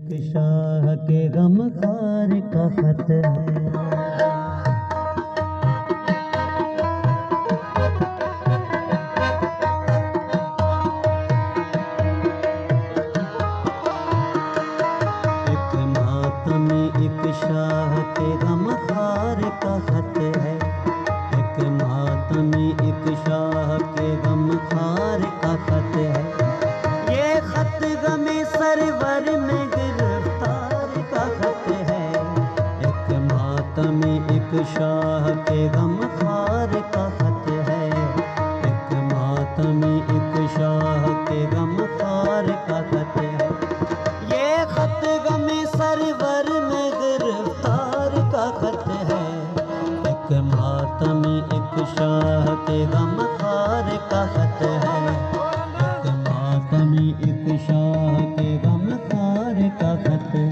एक शाह के गमखार का खत है। एक मातमी एक शाह के गमखार का खत है। एक मातमी एक शाह के गमखार का खत है। ये खत गमे सरवर में गिरफ्तार का खत है। एक मातमी एक शाह के गमखार का खत है। एक मातमी एक शाह के गमखार का खत है। ये खत गमे सरवर में गिरफ्तार का खत है। एक मातमी एक शाह के गमखार का खत है। एक मातमी एक शाह के गमखार का खत है।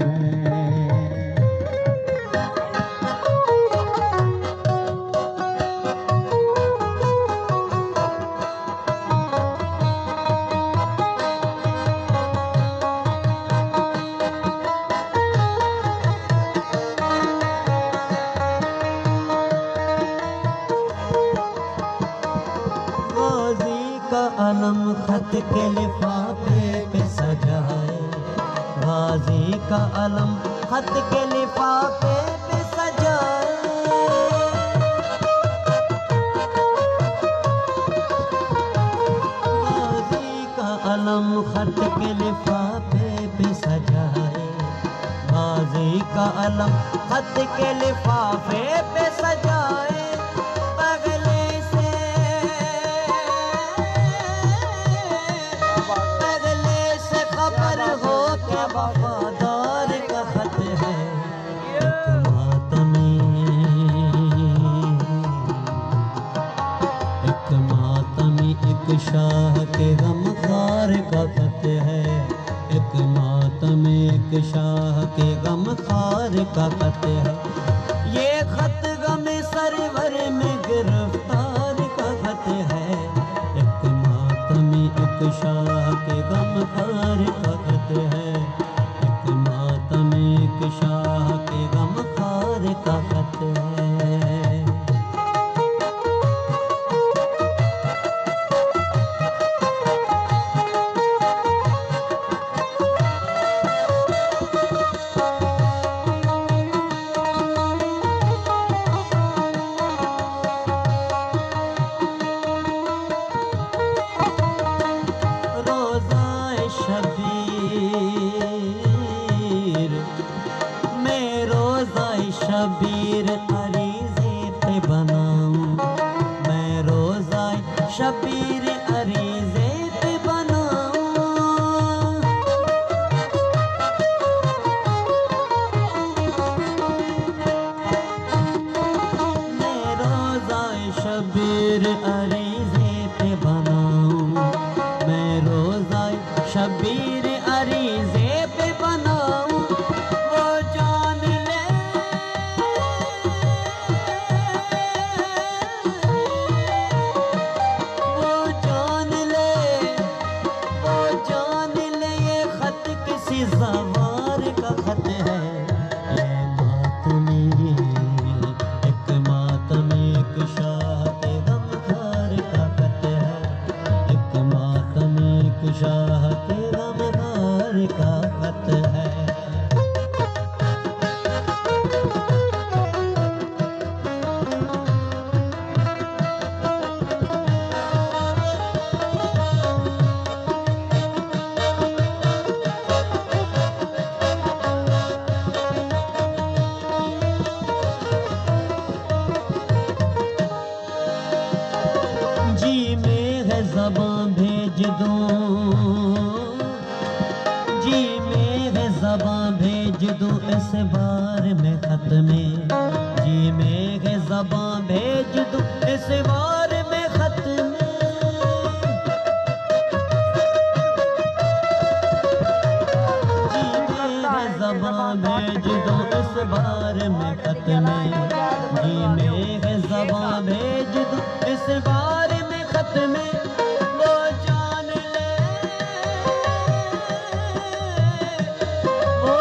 का अलम खत के लिफाफे पे सजा है। गाजी का अलम खत के लिफाफे पे सजा है। गाजी का अलम खत के लिफाफे पे सजा है। गाजी का अलम खत के लिफाफे पे सजा है। वफादार का खत है। एक मातमी एक शाह के गमखार का खत है। एक मातमी एक शाह के गमखार का खत है। ये खत गमे सरवर में गिरफ्तार का खत है। एक मातमी एक शाह के गमखार का खत है। एक मातमी एक शाह के गमखार का खत है। शबीर अरीज़े पे बनाऊं। मैं रोज़ा शबीर अरीज़े पे बनाऊं। मैं रोज़ा शबीर अरीज़े पे बनाऊं। मैं रोज़ा शबीर अरीज़े पे बनाऊं। वो जान ले ज़वार का खत है। ये मातमी एक शाह के गमखार का खत है। एक मातमी एक शाह के गमखार का खत है। ज़बां भेज दूं, जी मेरे ज़बां भेज दूं इस बार में खत में। जी मेरे ज़बां भेज दूं इस बार में खत में। जी मेरे ज़बां भेज दूं इस बार में खत में। जी मेरे ज़बां भेज दूं इस बार में खत में। वो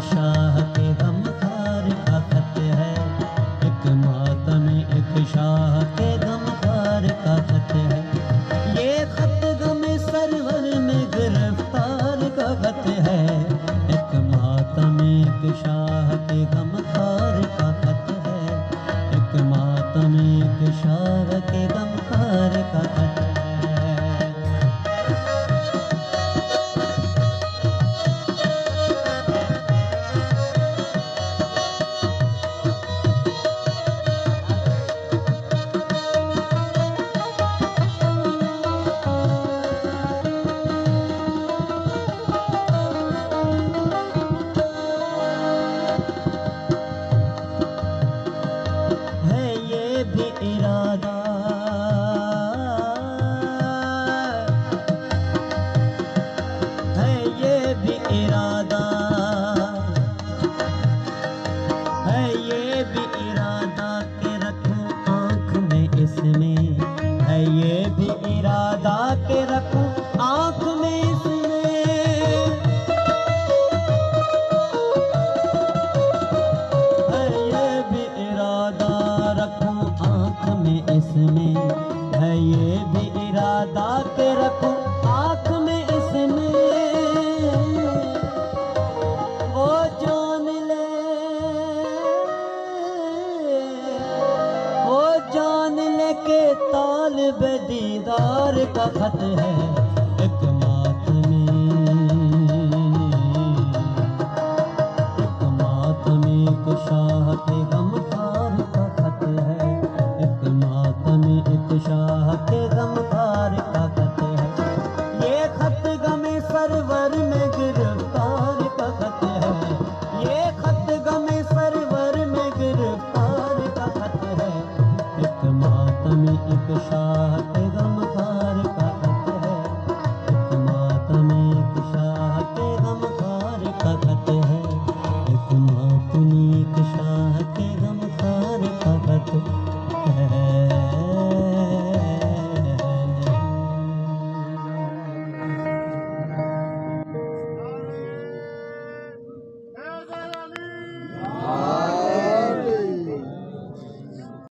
शाह के गमखार का खत है, एक मातम एक शाह के गमखार का खत है। ये खत गम सरवर में गिरफ्तार का खत है, एक मातम एक शाह के गमखार का खत है, एक मातम एक शाह के गमखार का खत है। इरादा है, ये भी इरादा है, ये भी इरादा के रखूं आँख में इसमें, है ये भी इरादा के रखूं आँख में इसमें, है ये भी इरादा रखूं आँख में इसमें, है ये भी इरादा के रखूं आँख में इसमें। वो जान ले, वो जान ले के तालिब दीदार का खत है, एक मातमी एक शाह